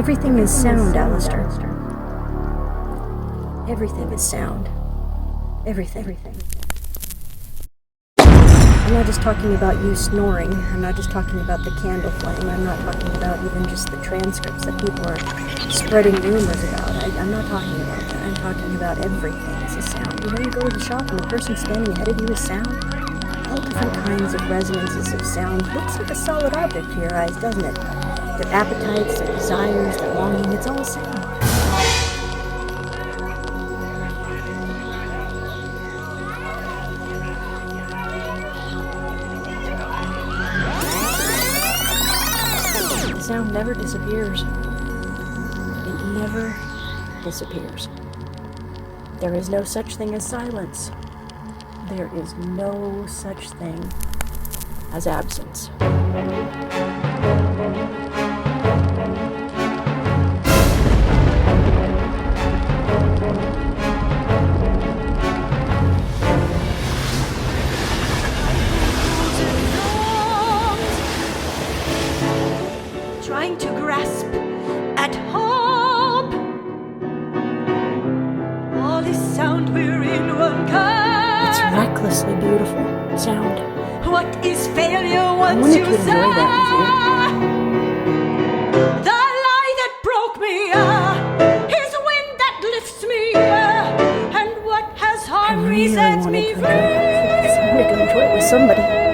Everything is sound, Alistair. Everything is sound. Everything. I'm not just talking about you snoring. I'm not just talking about the candle flame. I'm not talking about even just the transcripts that people are spreading rumors about. I'm not talking about that. I'm talking about everything is a sound. You know, you go to the shop and the person standing ahead of you is sound. All different kinds of resonances of sound. Looks like a solid object to your eyes, doesn't it? Their appetites, their desires, their longing, it's all sound. Sound never disappears. It never disappears. There is no such thing as silence. There is no such thing as absence. Trying to grasp at hope. All this sound, we're in one kind. It's recklessly beautiful sound. What is failure once wanted you to enjoy say? that The lie that broke me is wind that lifts me and what has harmed me really sets wanted me to free. enjoy it. I wanted to enjoy it with somebody.